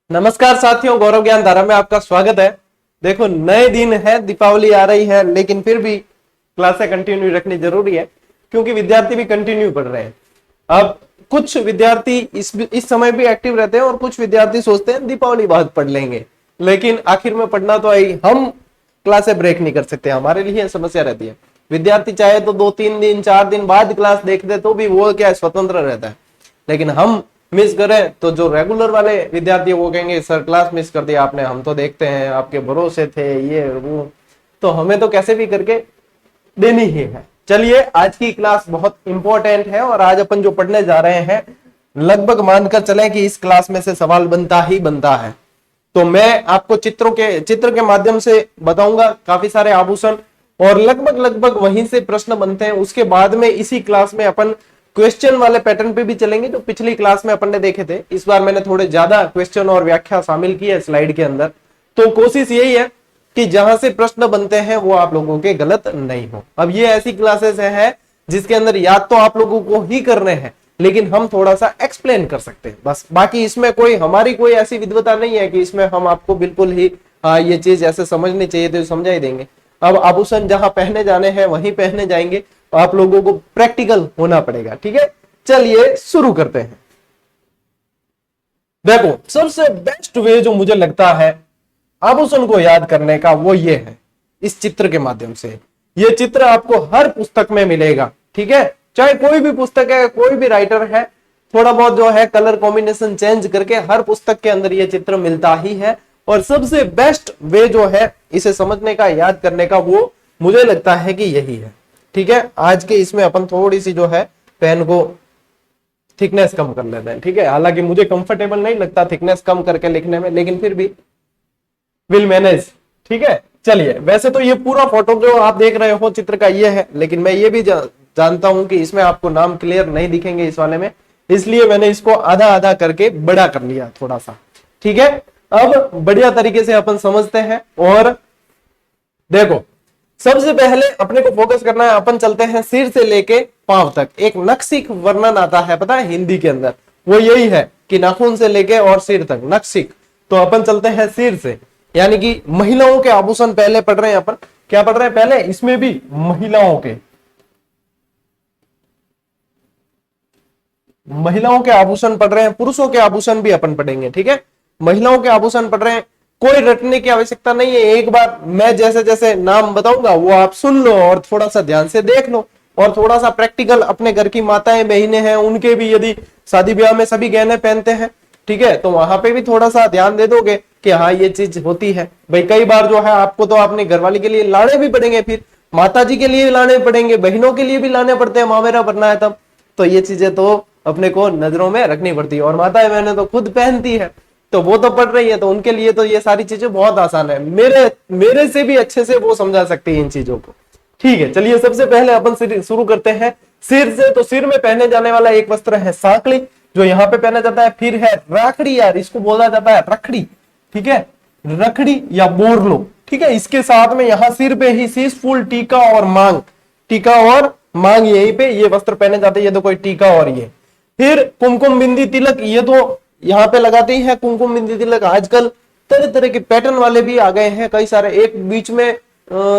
नमस्कार साथियों, गौरव ज्ञान धारा में आपका स्वागत है। देखो, नए दिन है, दीपावली आ रही है, लेकिन फिर भी क्लासें कंटिन्यू रखनी जरूरी है क्योंकि विद्यार्थी भी कंटिन्यू पढ़ रहे हैं। अब कुछ विद्यार्थी इस समय भी एक्टिव रहते हैं और कुछ विद्यार्थी सोचते हैं दीपावली बाद पढ़ लेंगे, लेकिन आखिर में पढ़ना तो आई। हम क्लासें ब्रेक नहीं कर सकते, हमारे लिए समस्या रहती है। विद्यार्थी चाहे तो 2-3 दिन 4 दिन बाद क्लास देख दे तो भी वो क्या है, स्वतंत्र रहता है। लेकिन हम मिस करें तो जो रेगुलर वाले विद्यार्थी वो कहेंगे सर क्लास मिस कर दिया आपने, हम तो देखते हैं, आपके भरोसे थे, ये वो। तो हमें तो कैसे भी करके देनी ही है। चलिए, आज की क्लास बहुत इंपॉर्टेंट है और आज अपन जो पढ़ने जा रहे हैं, लगभग मानकर चलें कि इस क्लास में से सवाल बनता ही बनता है। तो मैं आपको चित्र के माध्यम से बताऊंगा काफी सारे आभूषण, और लगभग वहीं से प्रश्न बनते हैं। उसके बाद में इसी क्लास में अपन क्वेश्चन वाले पैटर्न पे भी चलेंगे जो पिछली क्लास में अपन ने देखे थे। इस बार मैंने थोड़े ज्यादा क्वेश्चन और व्याख्या शामिल की है स्लाइड के अंदर। तो कोशिश यही है कि जहां से प्रश्न बनते हैं वो आप लोगों के गलत नहीं हो। अब ये ऐसी क्लासेस है जिसके अंदर याद तो आप लोगों को ही करने हैं, लेकिन हम थोड़ा सा एक्सप्लेन कर सकते हैं बस। बाकी इसमें हमारी कोई ऐसी विद्वता नहीं है कि इसमें हम आपको बिल्कुल ही ये चीज ऐसे समझनी चाहिए तो समझा ही देंगे। अब आभूषण जहां पहने जाने हैं वहीं पहने जाएंगे, आप लोगों को प्रैक्टिकल होना पड़ेगा। ठीक है, चलिए शुरू करते हैं। देखो, सबसे बेस्ट वे जो मुझे लगता है आभूषण को याद करने का वो ये है, इस चित्र के माध्यम से। ये चित्र आपको हर पुस्तक में मिलेगा, ठीक है, चाहे कोई भी पुस्तक है, कोई भी राइटर है, थोड़ा बहुत जो है कलर कॉम्बिनेशन चेंज करके हर पुस्तक के अंदर ये चित्र मिलता ही है। और सबसे बेस्ट वे जो है इसे समझने का, याद करने का, वो मुझे लगता है कि यही है। ठीक है, आज के इसमें अपन थोड़ी सी जो है पेन को थिकनेस कम कर लेते हैं। ठीक है, हालांकि मुझे कंफर्टेबल नहीं लगता थिकनेस कम करके लिखने में, लेकिन फिर भी विल मैनेज। ठीक है, चलिए। वैसे तो ये पूरा फोटो जो आप देख रहे हो चित्र का ये है, लेकिन मैं ये भी जानता हूं कि इसमें आपको नाम क्लियर नहीं दिखेंगे इस वाले में, इसलिए मैंने इसको आधा आधा करके बड़ा कर लिया थोड़ा सा। ठीक है, अब बढ़िया तरीके से अपन समझते हैं। और देखो, सबसे पहले अपने को फोकस करना है, अपन चलते हैं सिर से लेके पांव तक। एक नक्शिक वर्णन आता है, पता है, हिंदी के अंदर, वो यही है कि नाखून से लेके और सिर तक नक्शिक। तो अपन चलते हैं सिर से, यानी कि महिलाओं के आभूषण पहले पढ़ रहे हैं अपन। क्या पढ़ रहे हैं पहले? इसमें भी महिलाओं के आभूषण पढ़ रहे हैं, पुरुषों के आभूषण भी अपन पढ़ेंगे। ठीक है, महिलाओं के आभूषण पढ़ रहे हैं, कोई रटने की आवश्यकता नहीं है। एक बार मैं जैसे जैसे नाम बताऊंगा वो आप सुन लो और थोड़ा सा ध्यान से देख लो, और थोड़ा सा प्रैक्टिकल अपने घर की माताएं बहनें हैं उनके भी, यदि शादी ब्याह में सभी गहने पहनते हैं, ठीक है, तो वहां पे भी थोड़ा सा ध्यान दे दोगे कि हाँ ये चीज होती है भाई। कई बार जो है आपको तो अपने घरवाली के लिए लाने भी पड़ेंगे, फिर माता जी के लिए भी लाने पड़ेंगे, बहनों के लिए भी लाने पड़ते हैं, मामेरा बनना है तब। तो ये चीजें तो अपने को नजरों में रखनी पड़ती है, और माताएं बहनें तो खुद पहनती है, तो वो तो पढ़ रही है, तो उनके लिए तो ये सारी चीजें बहुत आसान है। मेरे से भी अच्छे से वो समझा सकती है इन चीजों को। ठीक है, चलिए सबसे पहले अपन शुरू करते हैं सिर से। तो सिर में पहने जाने वाला एक वस्त्र है सांकली, जो यहाँ पे पहना जाता है। फिर है राखड़ी, यार इसको बोला जाता है रखड़ी। ठीक है, रखड़ी या बोरलो। ठीक है, इसके साथ में यहाँ सिर पे ही शीश फूल, टीका और मांग, टीका और मांग, यहीं पे ये वस्त्र पहने जाते हैं। ये तो कोई टीका और ये। फिर कुमकुम बिंदी तिलक, ये तो यहाँ पे लगाते ही है कुमकुम बिंदी तिलक। आजकल तरह तरह के पैटर्न वाले भी आ गए हैं कई सारे। एक बीच में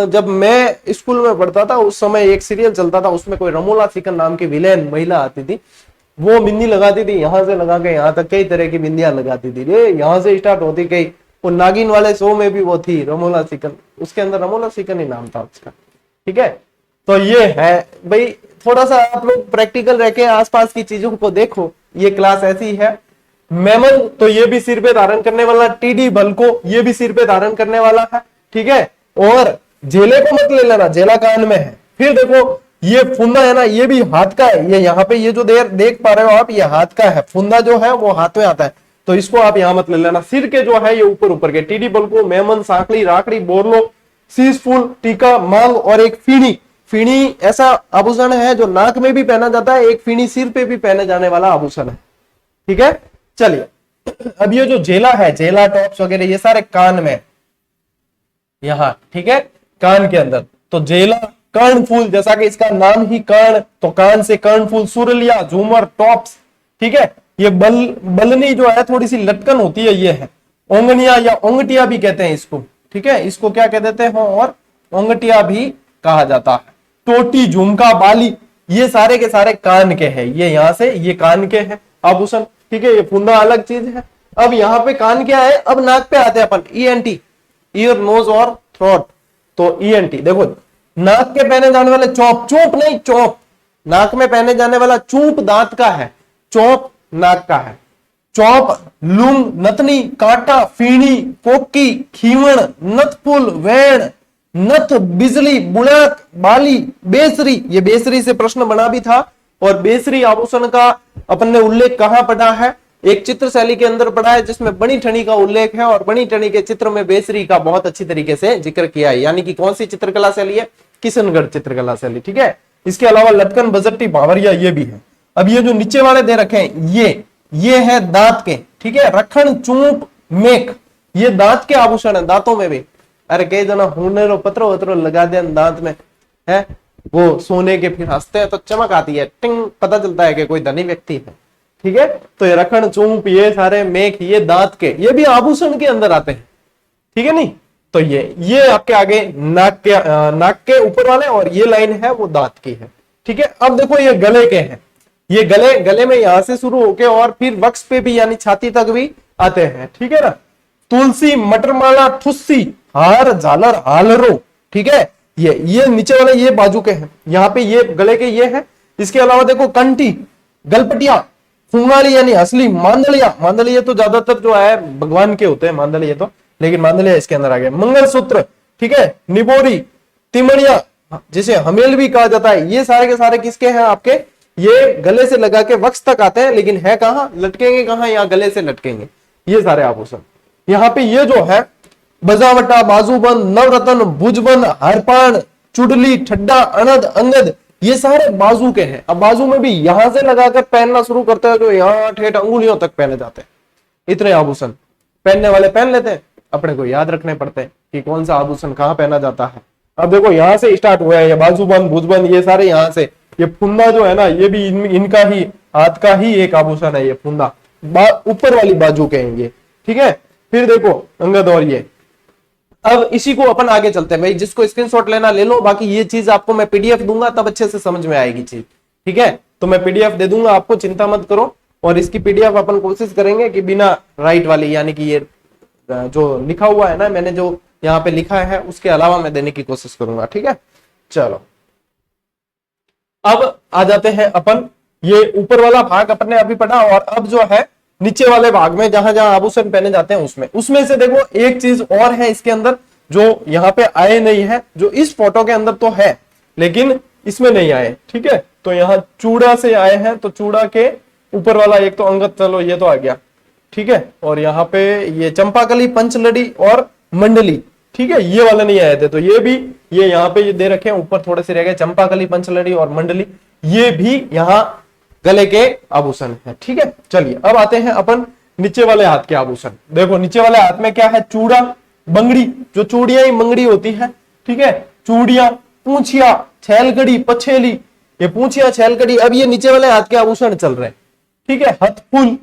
जब मैं स्कूल में पढ़ता था उस समय एक सीरियल चलता था, उसमें कोई रमोला सिकन नाम की विलेन महिला आती थी, वो बिंदी लगाती थी, यहां से लगा के यहाँ तक कई तरह की बिंदियां लगाती थी। ये यहाँ से स्टार्ट होती गई। वो नागिन वाले शो में भी वो थी रमोला सिकन, उसके अंदर रमोला सिकन ही नाम था उसका। ठीक है, तो ये है भाई। थोड़ा सा आप लोग प्रैक्टिकल रह के आसपास की चीजों को देखो। ये क्लास ऐसी है। मेमन, तो ये भी सिर पे धारण करने वाला। टीडी भलको, ये भी सिर पे धारण करने वाला है। ठीक है, और झेले को मत ले लेना, झेला कान में है। फिर देखो ये फुंदा है ना, ये भी हाथ का है। ये यहाँ पे ये जो देख पा रहे हो आप, ये हाथ का है। फुंदा जो है वो हाथ में आता है, तो इसको आप यहाँ मत ले लेना। सिर के जो है ये ऊपर ऊपर के, टीडी भलको, मेमन, सांकली, राखड़ी, बोरलो, शीश फूल, टीका, मांग और एक फीणी। फीणी ऐसा आभूषण है जो नाक में भी पहना जाता है, एक फीणी सिर पे भी पहने जाने वाला आभूषण है। ठीक है, चलिए। अब ये जो झेला है, झेला टॉप्स वगैरह, ये सारे कान में यहां। ठीक है, कान के अंदर तो झेला, कर्णफूल, जैसा कि इसका नाम ही कर्ण, तो कान से कर्णफूल, सुरलिया, झूमर, टॉप्स। ठीक है, ये बलनी जो है थोड़ी सी लटकन होती है, ये है। ओंगनिया या ओंगटिया भी कहते हैं इसको, ठीक है, इसको क्या कह देते हैं और ओंगटिया भी कहा जाता है। टोटी, झुमका, बाली, ये सारे के सारे कान के हैं, ये यहां से ये कान के हैं आभूषण, ठीक है, ये फुंदा अलग चीज है। अब यहाँ पे कान क्या है, अब नाक पे आते हैं अपन, ईएनटी, ईयर, नोज और थ्रोट। तो ईएनटी देखो, नाक के पहने जाने वाले चौप, चोप नहीं चौप, नाक में पहने जाने वाला चूप दांत का है, चौप नाक का है। चौप, लूंग, नथनी, कांटा, फीणी, कोकी, खीवण, नथफुल, वेण, नथ, बिजली, बुड़ाक, बाली, बेसरी, ये बेसरी से प्रश्न बना भी था। और बेसरी आभूषण का अपन ने उल्लेख कहां पढ़ा है, एक चित्र शैली के अंदर पढ़ा है जिसमें बनी ठनी का उल्लेख है, और बनी ठनी के चित्र में बेसरी का बहुत अच्छी तरीके से जिक्र किया है। यानी कि कौन सी चित्रकला शैली है, किशनगढ़ चित्रकला शैली, ठीक है। इसके अलावा लटकन, बजट्टी, भावरिया ये भी है। अब ये जो नीचे वाले दे रखे हैं, ये है दांत के, ठीक है, रखन, चूप, मेख, ये दांत के आभूषण है, दांतों में भी। अरे कई जना हुनर पत्रो वत्रो लगा दे दांत में है, वो सोने के फिर हंसते हैं तो चमक आती है, टिंग, पता चलता है कि कोई धनी व्यक्ति है, ठीक है। तो ये रखन, चूप, ये सारे मेख, ये दांत के, ये भी आभूषण के अंदर आते हैं, ठीक है नहीं। तो ये आपके आगे नाक के ऊपर वाले, और ये लाइन है वो दांत की है, ठीक है। अब देखो ये गले के हैं, ये गले में यहां से शुरू होके और फिर वक्ष पे भी यानी छाती तक भी आते हैं, ठीक है ना। तुलसी, मटरमाला, ठुस्सी, हार, झालर, हालरो, ठीक है। ये नीचे वाले ये बाजू के हैं, यहाँ पे ये गले के ये हैं। इसके अलावा देखो कंठी, गलपटिया, फुंगाली यानी असली, मांदलिया तो ज्यादातर जो है भगवान के होते हैं मांदलिया तो, लेकिन मांदलिया इसके अंदर आ गया। मंगलसूत्र, ठीक है, निबोरी, तिमड़िया जिसे हमेल भी कहा जाता है, ये सारे के सारे किसके हैं आपके, ये गले से लगा के वक्ष तक आते हैं, लेकिन है कहां, लटकेंगे कहां, या गले से लटकेंगे, ये सारे आभूषण। यहाँ पे ये जो है बजावटा, बाजूबंद, नवरत्न, भुजबंद, हरपान, चुडली, ठड्डा, अनद, अंगद, ये सारे बाजू के हैं। अब बाजू में भी यहां से लगाकर पहनना शुरू करते हैं, जो यहाँ ठेठ अंगुलियों तक पहने जाते हैं। इतने आभूषण पहनने वाले पहन लेते हैं, अपने को याद रखने पड़ते हैं कि कौन सा आभूषण कहाँ पहना जाता है। अब देखो यहाँ से स्टार्ट हुआ है, ये बाजूबंद, भुजबंद, ये सारे यहाँ से, ये फुंदा जो है ना, ये भी इनका ही हाथ का ही एक आभूषण है, ये फुंदा ऊपर वाली बाजू के हैं ये, ठीक है। फिर देखो अंगद, और ये अब इसी को अपन आगे चलते हैं भाई, जिसको स्क्रीनशॉट लेना ले लो, बाकी ये चीज आपको मैं पीडीएफ दूंगा तब अच्छे से समझ में आएगी चीज, ठीक है। तो मैं पीडीएफ दे दूंगा आपको, चिंता मत करो। और इसकी पीडीएफ अपन कोशिश करेंगे कि बिना राइट वाली, यानी कि ये जो लिखा हुआ है ना, मैंने जो यहाँ पे लिखा है उसके अलावा मैं देने की कोशिश करूंगा, ठीक है। चलो अब आ जाते हैं अपन, ये ऊपर वाला भाग अपन ने अभी पढ़ा, और अब जो है नीचे वाले भाग में जहां जहां आभूषण पहने जाते हैं उसमें से देखो एक चीज और है इसके अंदर, जो यहाँ पे आए नहीं है, जो इस फोटो के अंदर तो है लेकिन इसमें नहीं आए, ठीक है। तो यहाँ चूड़ा से आए हैं, तो चूड़ा के ऊपर वाला एक तो अंगद, चलो ये तो आ गया, ठीक है। और यहाँ पे ये चंपाकली, पंचलड़ी और मंडली, ठीक है, ये वाले नहीं आए थे, तो ये भी ये यहाँ पे ये दे रखे हैं, ऊपर थोड़े से रह गए, चंपाकली, पंचलड़ी और मंडली, ये भी यहाँ गले के आभूषण है, ठीक है। चलिए अब आते हैं अपन नीचे वाले हाथ के आभूषण। देखो नीचे वाले हाथ में क्या है, चूड़ा, बंगड़ी, जो चूड़ियां ही मंगड़ी होती है, ठीक है, चूड़ियां, पूंछिया, छैलगड़ी, पछेली, ये पूंछिया, छैलगड़ी, अब ये नीचे वाले हाथ के आभूषण चल रहे हैं, ठीक है। हथफूल,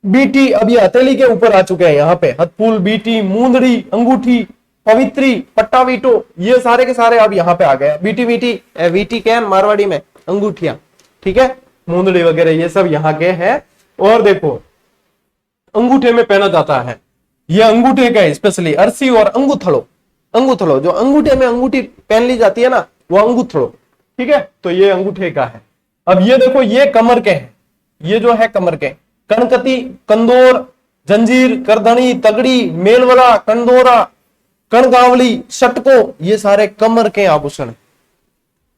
बीटी, अब ये हथेली के ऊपर आ चुके हैं, यहाँ पे हथफूल, बीटी, मूंदड़ी, अंगूठी, पवित्री, पट्टावीटो, ये सारे के सारे अब यहाँ पे आ गए। बीटी वीटी, वीटी क्या है मारवाड़ी में, अंगूठिया, ठीक है, मूंदड़ी वगैरह ये सब यहाँ के हैं। और देखो अंगूठे में पहना जाता है, ये अंगूठे का है स्पेशली, अरसी और अंगूठलो, जो अंगूठे में अंगूठी पहन ली जाती है ना, वो अंगूठलो, ठीक है। तो ये अंगूठे का है। अब ये देखो ये कमर के हैं, ये जो है कमर के, कणकती, कंदोर, जंजीर, करधनी, तगड़ी, मेलवला, कंदोरा, कणगावली, शटको, ये सारे कमर के आभूषण,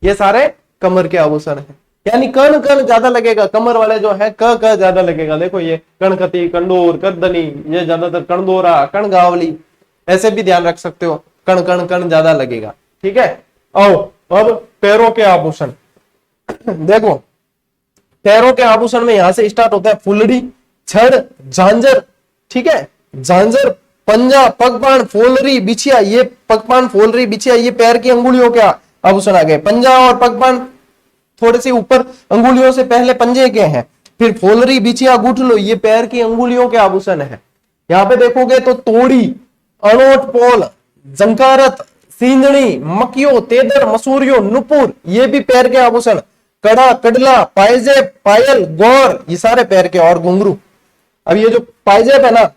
ये सारे कमर के आभूषण है। यानी कण ज्यादा लगेगा, कमर वाले जो है क ज्यादा लगेगा। देखो ये कणकती, कंडोर, करदनी, ये ज्यादातर कंदोरा, कणगावली, ऐसे भी ध्यान रख सकते हो, कण ज्यादा लगेगा, ठीक है। आओ अब पैरों के आभूषण देखो, पैरों के आभूषण में यहां से स्टार्ट होता है फुलड़ी, छड़, झांझर, ठीक है, झांझर, पंजा, पगपान, फोलरी, बिछिया, ये पगपान, फोलरी, बिछिया, ये पैर की अंगुलियों के आभूषण आ गए। पंजा और पगपान थोड़े से ऊपर अंगुलियों से पहले पंजे के हैं, फिर फोलरी, बिछिया, गुठलो, ये पैर की अंगुलियों के आभूषण है, यहाँ पे देखोगे तो तोड़ी, अनोट पोल, जंकारत, सींदड़ी, मकियो, तेदर, मसूरियो, नुपुर, ये भी पैर के आभूषण, कड़ा, कडला, पायजेब, पायल, गौर, ये सारे पैर के, और घुंघरू। अब ये जो पायजेब है ना,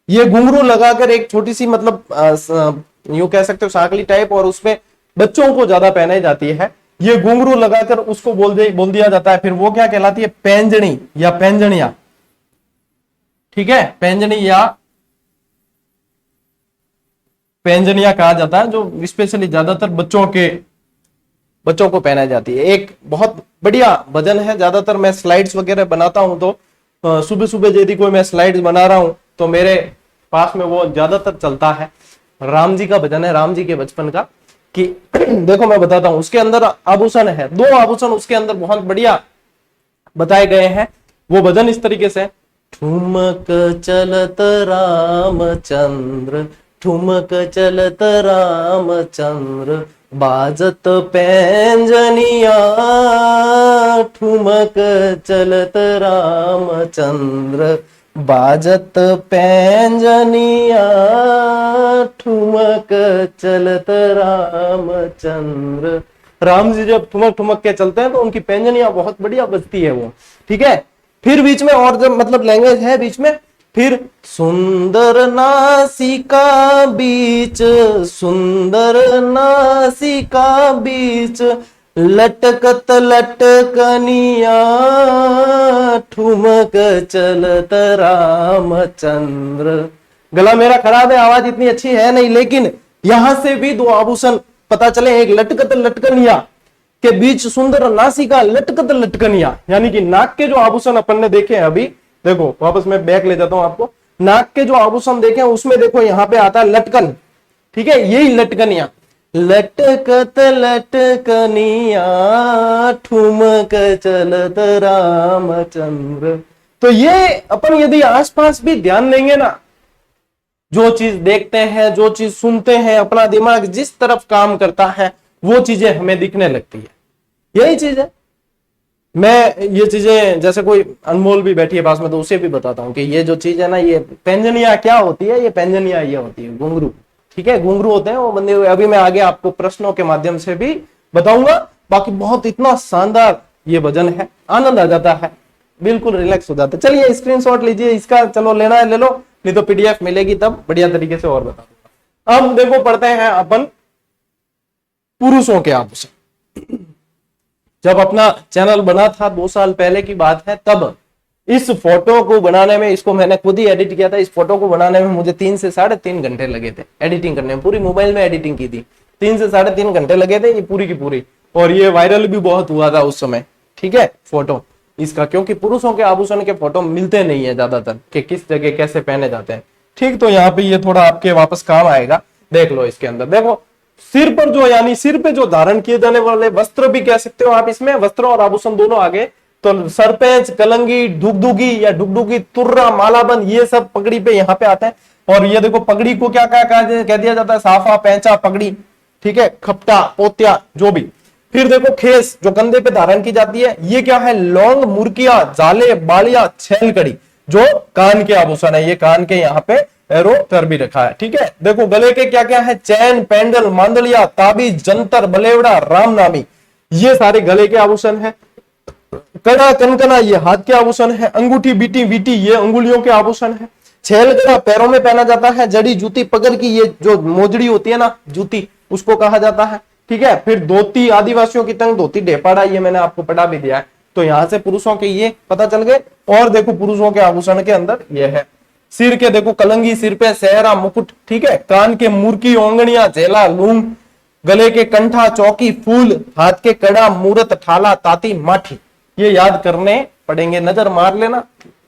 ये घुंघरू लगाकर एक छोटी सी मतलब यूं कह सकते हो साकली टाइप, और उसमें बच्चों को ज्यादा पहनाई जाती है। ये घुंघरू लगाकर उसको बोल दिया जाता है, फिर वो क्या कहलाती है, पैंजनी या पैंजनिया। ठीक है, पैंजनी या पैंजनिया कहा जाता है, जो स्पेशली ज्यादातर बच्चों को पहनाई जाती है। एक बहुत बढ़िया भजन है, ज्यादातर मैं स्लाइड्स वगैरह बनाता हूं तो सुबह सुबह यदि कोई मैं स्लाइड्स बना रहा हूं तो मेरे पास में वो ज्यादातर चलता है। राम जी का भजन है, राम जी के बचपन का, कि देखो मैं बताता हूं, उसके अंदर आभूषण है, 2 आभूषण उसके अंदर बहुत बढ़िया बताए गए हैं। वो भजन इस तरीके से, ठुमक चलत रामचंद्र, ठुमक चलत रामचंद्र, बाजत पैंजनिया, ठुमक चलत रामचंद्र, बाजत पैंजनिया, ठुमक चलत रामचंद्र। राम जी जब ठुमक ठुमक के चलते हैं तो उनकी पैंजनिया बहुत बढ़िया बजती है वो। ठीक है, फिर बीच में और जब मतलब लैंग्वेज है बीच में, फिर सुंदर नासिका बीच, सुंदर नासिका बीच, लटकत लटकनिया, ठुमक चलत रामचंद्र। गला मेरा खराब है, आवाज इतनी अच्छी है नहीं, लेकिन यहां से भी 2 आभूषण पता चले, एक लटकत लटकनिया के बीच सुंदर नासिका, लटकत लटकनिया, यानी कि नाक के जो आभूषण अपन ने देखे हैं अभी, देखो वापस मैं बैक ले जाता हूं आपको, नाक के जो आभूषण देखे हैं उसमें देखो यहां पे आता है लटकन। ठीक है, यही लटकनिया, लटकत लटकनिया, ठुमक चलत रामचंद्र। तो ये अपन यदि आसपास भी ध्यान देंगे ना, जो चीज देखते हैं, जो चीज सुनते हैं, अपना दिमाग जिस तरफ काम करता है वो चीजें हमें दिखने लगती है। यही चीज है। मैं ये चीजें, जैसे कोई अनमोल भी बैठी है पास में तो उसे भी बताता हूं कि ये जो चीज है ना, ये पैंजनिया क्या होती है, ये पैंजनिया ये होती है घुंघरू। ठीक है, घुंघरू होते हैं वो बंधे हुए। अभी मैं आगे आपको प्रश्नों के माध्यम से भी बताऊंगा। बाकी बहुत इतना शानदार ये भजन है, आनंद आ जाता है, बिल्कुल रिलैक्स हो जाता है। चलिए स्क्रीनशॉट लीजिए इसका, चलो लेना है ले लो, नहीं तो पीडीएफ मिलेगी तब बढ़िया तरीके से और बता दूंगा। अब देखो पढ़ते हैं अपन पुरुषों के आभूषण। जब अपना चैनल बना था 2 साल पहले की बात है, तब इस फोटो को बनाने में, इसको मैंने खुद ही एडिट किया था, इस फोटो को बनाने में मुझे 3 से 3.5 घंटे लगे थे एडिटिंग करने में। पूरी मोबाइल में एडिटिंग की थी, 3 से 3.5 घंटे लगे थे ये पूरी की पूरी। और ये वायरल भी बहुत हुआ था उस समय। ठीक है, फोटो इसका, क्योंकि पुरुषों के आभूषण के फोटो मिलते नहीं है ज्यादातर कि किस जगह कैसे पहने जाते हैं। ठीक, तो यहाँ पे ये थोड़ा आपके वापस काम आएगा। देख लो इसके अंदर, देखो सिर पर जो, यानी सिर पे जो धारण किए जाने वाले वस्त्र भी कह सकते हो आप, इसमें वस्त्र और आभूषण दोनों आगे, तो सरपेंच, कलंगी, डुगडुगी या डुगडुगी, तुर्रा, मालाबंद, ये सब पगड़ी पे यहाँ पे आते हैं। और ये देखो पगड़ी को क्या कह दिया जाता है, साफा, पैंचा, पगड़ी। ठीक है, खपटा, पोत्या, जो भी। फिर देखो खेस जो कंधे पे धारण की जाती है, ये क्या है, लौंग, मुर्किया, जाले, बालिया, छेल कड़ी, जो कान के आभूषण है। ये कान के यहाँ पे एरो कर भी रखा है। ठीक है, देखो गले के क्या क्या है, चैन, पेंडल, मांदलिया, ताबीज, जंतर, बलेवड़ा, रामनामी, ये सारे गले के आभूषण है। कड़ा, कनकना, ये हाथ के आभूषण है। अंगूठी, बीटी, वीटी, ये अंगुलियों के आभूषण है। छेल कड़ा पैरों में पहना जाता है। जड़ी, जूती, पगर की, ये जो मोजड़ी होती है ना, जूती, उसको कहा जाता है। ठीक है, फिर धोती, आदिवासियों की तंग धोती, ढेपाड़ा, ये मैंने आपको पढ़ा भी दिया है। तो यहां से पुरुषों के ये पता चल गए। और देखो पुरुषों के आभूषण के अंदर ये है, सिर के देखो कलंगी, सिर पे सेहरा, मुकुट। ठीक है, कान के मुर्की, ओंगनिया, झेला, लूंग, गले के कंठा, चौकी, फूल, हाथ के कड़ा, मूरत, ठाला, ताती, माठी, ये याद करने पड़ेंगे। नजर मार लेना,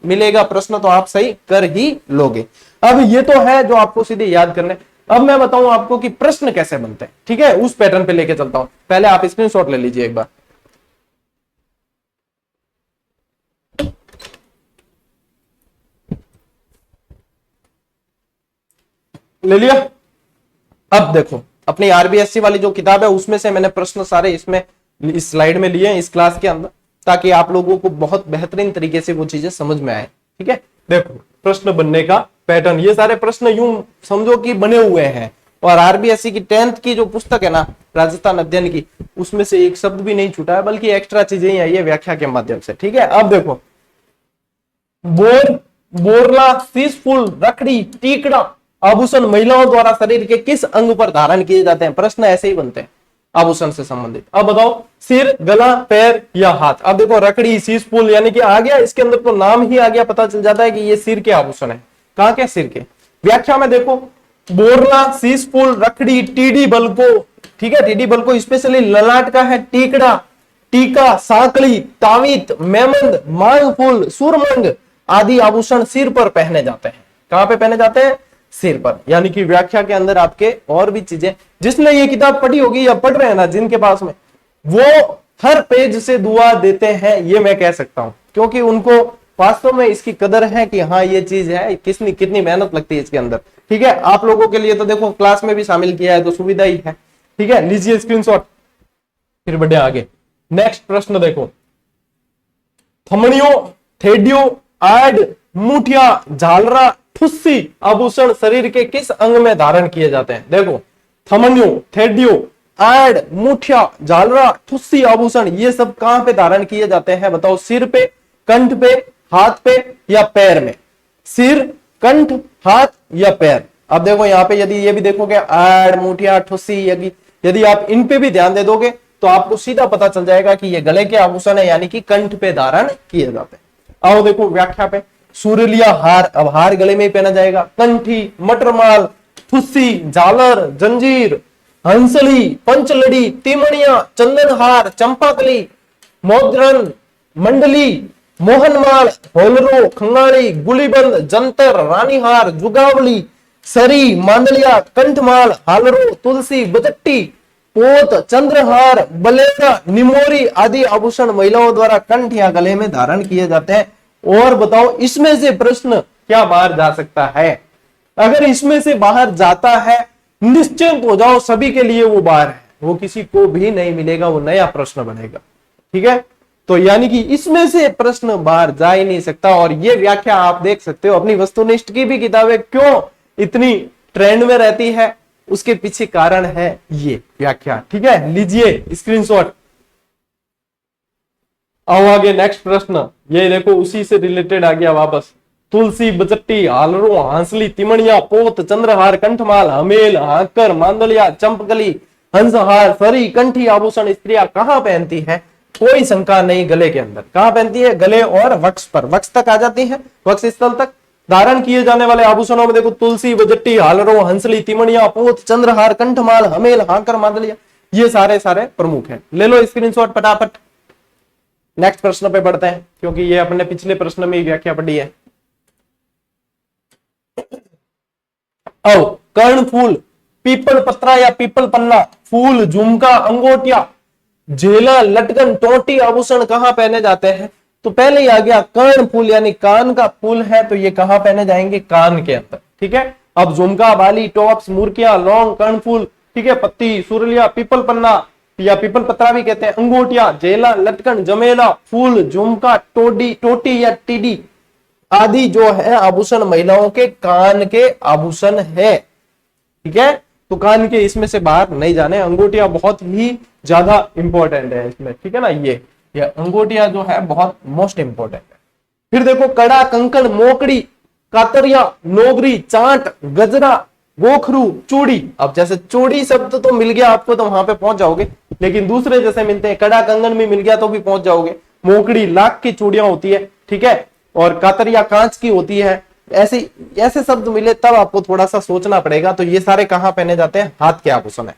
मिलेगा प्रश्न तो आप सही कर ही लोगे। अब ये तो है जो आपको सीधे याद करने। अब मैं बताऊं आपको कि प्रश्न कैसे बनते हैं। ठीक है, उस पैटर्न पे लेके चलता हूं। पहले आप स्क्रीनशॉट ले लीजिए एक बार, ले लिया। अब देखो अपनी आरबीएससी वाली जो किताब है उसमें से मैंने प्रश्न सारे इसमें इस स्लाइड में लिए हैं इस क्लास के अंदर, ताकि आप लोगों को बहुत बेहतरीन तरीके से वो चीजें समझ में आए। ठीक है, देखो प्रश्न बनने का पैटर्न, ये सारे प्रश्न यूं समझो कि बने हुए हैं। और आरबीएससी की 10th की जो पुस्तक है ना राजस्थान अध्ययन की, उसमें से एक शब्द भी नहीं छूटा है, बल्कि एक्स्ट्रा चीजें ही आई है व्याख्या के माध्यम से। ठीक है, अब देखो बोर, बोरला, शीशफूल, रखड़ी, टीकड़ा आभूषण महिलाओं द्वारा शरीर के किस अंग पर धारण किए जाते हैं? प्रश्न ऐसे ही बनते हैं आभूषण से संबंधित। अब बताओ सिर, गला, पैर या हाथ। अब देखो रखड़ी, शीशफूल यानी कि आ गया, इसके अंदर तो नाम ही आ गया, पता चल जाता है कि ये सिर के आभूषण है। कहां के? सिर के। व्याख्या में देखो बोरला, शीशफूल, रखड़ी, टीडी बल्को, ठीक है, टीडी बल्को स्पेशली ललाट का है, टीकड़ा, टीका, साकली, तावीत, मेमंद, मांगफूल, सुरमंग आदि आभूषण सिर पर पहने जाते हैं। कहां पे पहने जाते हैं? सिर पर। यानी कि व्याख्या के अंदर आपके और भी चीजें, जिसने ये किताब पढ़ी होगी या पढ़ रहे हैं ना जिनके पास में, वो हर पेज से दुआ देते हैं, ये मैं कह सकता हूं, क्योंकि उनको वास्तव में इसकी कदर है कि हाँ ये चीज है, कितनी मेहनत लगती है इसके अंदर। ठीक है, आप लोगों के लिए तो देखो क्लास में भी शामिल किया है तो सुविधा ही है। ठीक है, लीजिए स्क्रीनशॉट, फिर बढ़े आगे। नेक्स्ट प्रश्न देखो, थमड़ियों, थेडियो, आड, मुठिया, झालरा, ठुस्सी आभूषण शरीर के किस अंग में धारण किए जाते हैं? देखो थमड़ियों, थेडियो, आड, मुठिया, झालरा, ठुस्सी आभूषण ये सब कहां पे धारण किए जाते हैं? बताओ, सिर पे, कंठ पे, हाथ पे या पैर में? सिर, कंठ, हाथ या पैर? अब देखो यहाँ पे यदि ये भी देखोगे आड, मुठिया, ठुस्सी, यदि आप इन पे भी ध्यान दे दोगे तो आपको सीधा पता चल जाएगा कि ये गले के आभूषण है, यानी कि कंठ पे धारण किए जाते हैं। आओ देखो व्याख्या पे, सूर्यलिया हार, अब हार गले में ही पहना जाएगा, कंठी, मटरमाल, ठुस्सी, झालर, जंजीर, हंसली, पंचलड़ी, तिमणिया, चंदनहार, चंपाकली, मोद्रन, मंडली, मोहनमाल, होलरो, खंगाली, गुलीबंद, जंतर, रानीहार, जुगावली, सरी, मांदलिया, कंठमाल, हालरो, तुलसी, बजट्टी, पोत, चंद्रहार, बलेरा, निमोरी आदि आभूषण महिलाओं द्वारा कंठ या गले में धारण किए जाते हैं। और बताओ इसमें से प्रश्न क्या बाहर जा सकता है? अगर इसमें से बाहर जाता है निश्चिंत हो जाओ, सभी के लिए वो बाहर है, वो किसी को भी नहीं मिलेगा, वो नया प्रश्न बनेगा। ठीक है, तो यानी कि इसमें से प्रश्न बाहर जा ही नहीं सकता। और ये व्याख्या आप देख सकते हो, अपनी वस्तुनिष्ठ की भी किताबें क्यों इतनी ट्रेंड में रहती है, उसके पीछे कारण है ये व्याख्या। ठीक है, लीजिए स्क्रीनशॉट। आओ आगे नेक्स्ट प्रश्न, ये देखो उसी से रिलेटेड आ गया वापस। तुलसी, बजट्टी, हालरो, हांसली, तिमणिया, पोत, चंद्रहार, कंठमाल, हमेल, हाकर, मांदलिया, चंपकली, हंसहार, सरी, कंठी आभूषण स्त्रियां कहां पहनती है? कोई शंका नहीं, गले के अंदर। कहां पहनती है? गले और वक्ष पर, वक्ष तक आ जाती है, वक्ष स्थल तक। धारण किए जाने वाले आभूषणों में देखो तुलसी, बजट्टी, हालरो, हंसली, तिमणिया, पोत, चंद्रहार, कंठमाल, हमेल, हाकर, मांदलिया, ये सारे प्रमुख हैं। ले लो स्क्रीनशॉट फटाफट। नेक्स्ट प्रश्न पे बढ़ते हैं, क्योंकि ये अपने पिछले प्रश्न में ही व्याख्या पढ़ी है। अब कर्णफूल, पीपल पत्रा या पीपल पन्ना, फूल, झुमका, अंगोटिया, झेला, लटकन, टोटी आभूषण कहां पहने जाते हैं? तो पहले ही आ गया कर्णफूल, यानी कान का फूल है, तो ये कहां पहने जाएंगे? कान के अंदर। ठीक है, अब झुमका, बाली, टॉप्स, मुर्किया, लौंग, कर्णफूल, ठीक है, पत्ती, सुरलिया, पीपल पन्ना या पीपल पत्रा भी कहते हैं, अंगोटिया, जेला, लटकन, जमेला, फूल, झुमका, टोटी या टीडी आदि जो है आभूषण महिलाओं के कान के आभूषण है। ठीक है, तो कान के इसमें से बाहर नहीं जाने। अंगोटिया बहुत ही ज्यादा इंपॉर्टेंट है इसमें। ठीक है ना, ये अंगोटिया जो है बहुत मोस्ट इंपॉर्टेंट है। फिर देखो कड़ा, कंकण, मोकड़ी, कातरिया, नोगरी, चांट, गजरा, गोखरू, चूड़ी। अब जैसे चूड़ी शब्द तो मिल गया आपको तो वहां पे पहुंच जाओगे, लेकिन दूसरे जैसे मिलते हैं, कड़ा कंगन भी मिल गया तो भी पहुंच जाओगे। मोकड़ी लाख की चूड़ियां होती है, ठीक है, और कातरिया कांच की होती है। ऐसे शब्द मिले तब आपको थोड़ा सा सोचना पड़ेगा। तो ये सारे कहां पहने जाते हैं? हाथ के आभूषण है।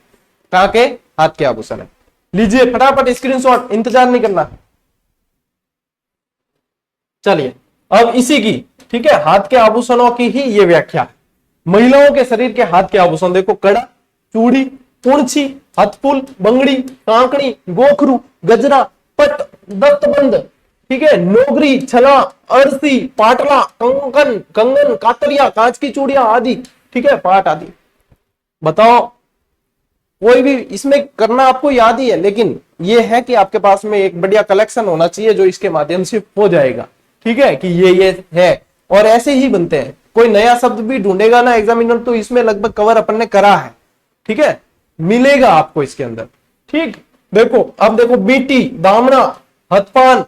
कहां के? हाथ के आभूषण है। लीजिए फटाफट स्क्रीनशॉट, इंतजार नहीं करना। चलिए अब इसी की, ठीक है, हाथ के आभूषणों की ही ये व्याख्या है। महिलाओं के शरीर के हाथ के आभूषण देखो, कड़ा, चूड़ी, पुंछी, हथफुल, बंगड़ी, कांकड़ी, गोखरू, गजरा, पट, दत्तबंद, ठीक है, नोगरी, छला, अरसी, पाटला, कंगन, कातरिया, कांच की चूड़ियां आदि, ठीक है, पाट आदि। बताओ कोई भी इसमें करना आपको याद ही है, लेकिन ये है कि आपके पास में एक बढ़िया कलेक्शन होना चाहिए जो इसके माध्यम से हो जाएगा। ठीक है, कि ये है और ऐसे ही बनते हैं। कोई नया शब्द भी ढूंढेगा ना एग्जामिनर तो इसमें लगभग कवर अपन ने करा है, ठीक है, मिलेगा आपको इसके अंदर। ठीक, देखो अब देखो बीटी, दामना, हथपान,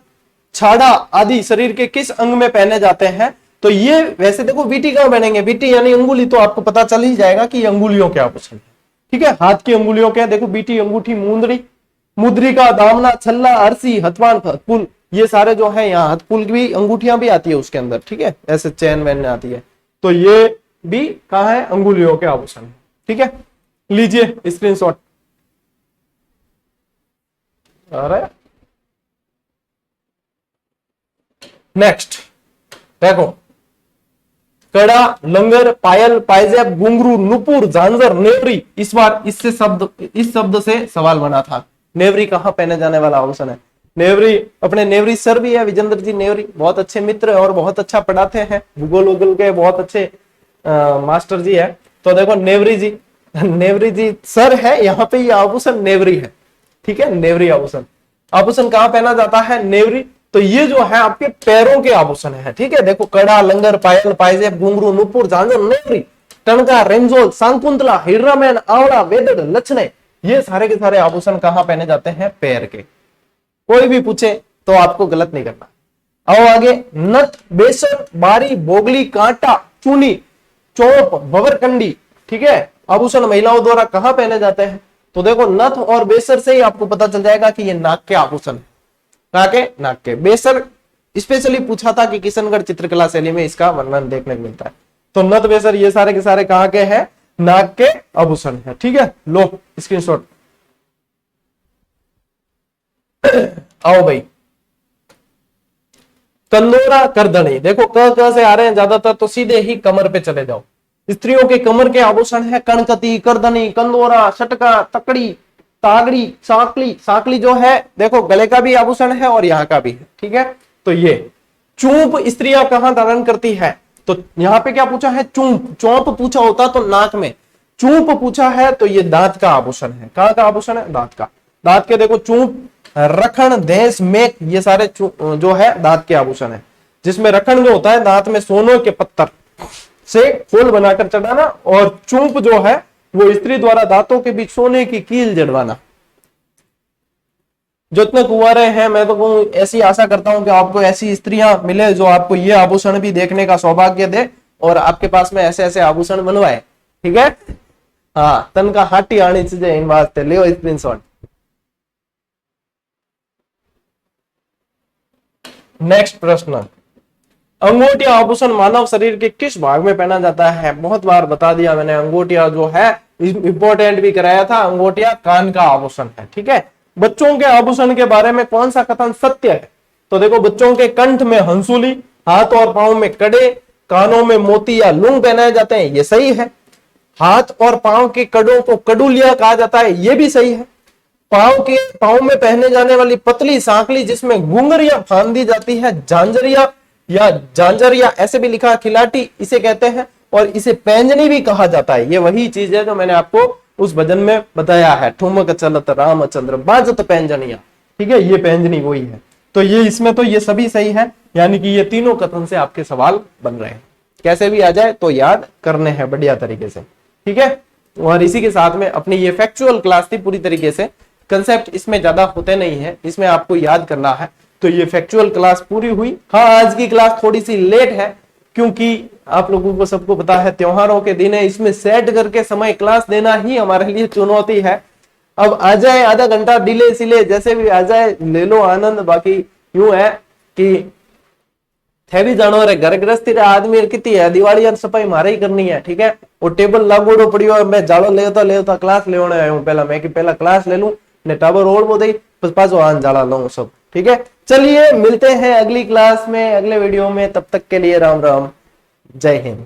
छाड़ा आदि शरीर के किस अंग में पहने जाते हैं? तो ये वैसे देखो बीटी कहां पहनेंगे, बीटी यानी अंगुली, तो आपको पता चल ही जाएगा कि अंगुलियों के आभूषण है, ठीक है, हाथ की अंगुलियों के, देखो बीटी, अंगूठी, मुंदरी, मुद्रिका, दामना, छल्ला, अरसी, हथपान, हथपुल, ये सारे जो है, यहाँ हथपुल की भी अंगूठियां भी आती है उसके अंदर, ठीक है, ऐसे चैन वैन आती है, तो ये भी कहां है, अंगुलियों के आभूषण, ठीक है। लीजिए स्क्रीनशॉट आ रहा है। नेक्स्ट देखो, कड़ा, लंगर, पायल, पायजेब, घुंघरू, नुपुर, झांझर, नेवरी, इस बार इस शब्द से सवाल बना था। नेवरी कहां पहने जाने वाला आभूषण है? नेवरी, अपने नेवरी सर भी है विजेंद्र जी नेवरी, बहुत अच्छे मित्र और बहुत अच्छा पढ़ाते हैं, भूगोल वूगोल के बहुत अच्छे मास्टर जी है। तो देखो नेवरी जी, नेवरी जी सर है, यहाँ पे ये आभूषण नेवरी है, ठीक है, नेवरी आभूषण। आभूषण कहां पहना जाता है? नेवरी। तो ये जो है आपके पैरों के आभूषण है, ठीक है, देखो कड़ा, लंगर, पायल, पायजेब, घुंघरू, नुपुर, झांझर, नेवरी, टणका, रेंजोल, सांकुंतला, हिर्रामैन, आवड़ा, वेदड़, लक्षणे, ये सारे के सारे आभूषण कहां पहने जाते हैं? पैर के। कोई भी पूछे तो आपको गलत नहीं करना। आओ आगे, नथ, बेसर, बारी, बोगली, कांटा, चूनी, चौप, भंवरकंडी, ठीक है, आभूषण महिलाओं द्वारा कहां पहने जाते हैं? तो देखो नथ और बेसर से ही आपको पता चल जाएगा कि ये नाक के आभूषण है, कहां के? नाक के। बेसर स्पेशली पूछा था कि किशनगढ़ चित्रकला शैली में इसका वर्णन देखने को मिलता है। तो नथ, बेसर ये सारे के सारे कहां के हैं? नाक के आभूषण है, ठीक है। लो स्क्रीनशॉट। आओ भाई, कंदोरा, करधनी, देखो क से आ रहे हैं ज्यादातर, तो सीधे ही कमर पे चले जाओ। स्त्रियों के कमर के आभूषण है कणकती, करधनी, कंदोरा, शटका, तकड़ी, तागड़ी, सांकली। सांकली जो है देखो गले का भी आभूषण है और यहाँ का भी है, ठीक है। तो ये चूंप स्त्रियां कहां धारण करती है? तो यहाँ पे क्या पूछा है? चूंप। चौंप पूछा होता तो नाक में, चूंप पूछा है तो ये दांत का आभूषण है। कहां का आभूषण है? दांत का। दांत के देखो चूंप, रखण, देश, मेक, ये सारे जो है दांत के आभूषण है। जिसमें रखण जो होता है दांत में सोने के पत्थर से फूल बनाकर चढ़ाना, और चूंप जो है वो स्त्री द्वारा दांतों के बीच सोने की कील जड़वाना। जितने कुंवारे हैं, मैं तो कहूं ऐसी आशा करता हूं कि आपको ऐसी स्त्रियां मिले जो आपको ये आभूषण भी देखने का सौभाग्य दे और आपके पास में ऐसे ऐसे आभूषण बनवाए, ठीक है। हाँ, तन का हाटी आनी चाहिए इन वास्ते। लियो स्क्रीनशॉट। नेक्स्ट प्रश्न, अंगूठिया आभूषण मानव शरीर के किस भाग में पहना जाता है? बहुत बार बता दिया मैंने, अंगूठिया जो है इंपॉर्टेंट भी कराया था, अंगूठिया कान का आभूषण है, ठीक है। बच्चों के आभूषण के बारे में कौन सा कथन सत्य है? तो देखो बच्चों के कंठ में हंसुली, हाथ और पांव में कड़े, कानों में मोती या लूंग पहनाए जाते हैं, ये सही है। हाथ और पांव के कड़ों को कडुलिया कहा जाता है, ये भी सही है। पांव में पहने जाने वाली पतली सांकली जिसमें घुंघरिया फांद दी जाती है, झांझरिया या झांझरिया ऐसे भी लिखा, खिलाटी इसे कहते हैं, और इसे पैंजनी भी कहा जाता है। ये वही चीज है जो मैंने आपको उस भजन में बताया है, ठुमक चलत रामचंद्र बाजत पैंजनिया, ठीक है, ये पैंजनी वही है। तो ये इसमें तो ये सभी सही है, यानी कि ये तीनों कथन से आपके सवाल बन रहे हैं। कैसे भी आ जाए तो याद करने हैं बढ़िया तरीके से, ठीक है। और इसी के साथ में अपनी ये फैक्चुअल क्लास थी पूरी तरीके से, कंसेप्ट इसमें ज्यादा होते नहीं है, इसमें आपको याद करना है। तो ये फैक्चुअल क्लास पूरी हुई। हाँ, आज की क्लास थोड़ी सी लेट है क्योंकि आप लोगों को सबको पता है त्योहारों के दिन है, इसमें सेट करके समय क्लास देना ही हमारे लिए चुनौती है। अब आ जाए आधा घंटा डिले सिले जैसे भी आ जाए, ले लो आनंद। बाकी यूं है कि थे भी जानो रे घर गृहस्थी आदमी कितनी है, दिवाली और सफाई मारे ही करनी है, ठीक है। वो टेबल लागोड़ो पड़ियो, मैं जाड़ो लेता क्लास ले आया पहला, मैं कि पहला क्लास ले लूं ने टाबर ओढ़ बो दई पाचो आन जाला लो सब, ठीक है। चलिए मिलते हैं अगली क्लास में, अगले वीडियो में, तब तक के लिए राम राम, जय हिंद।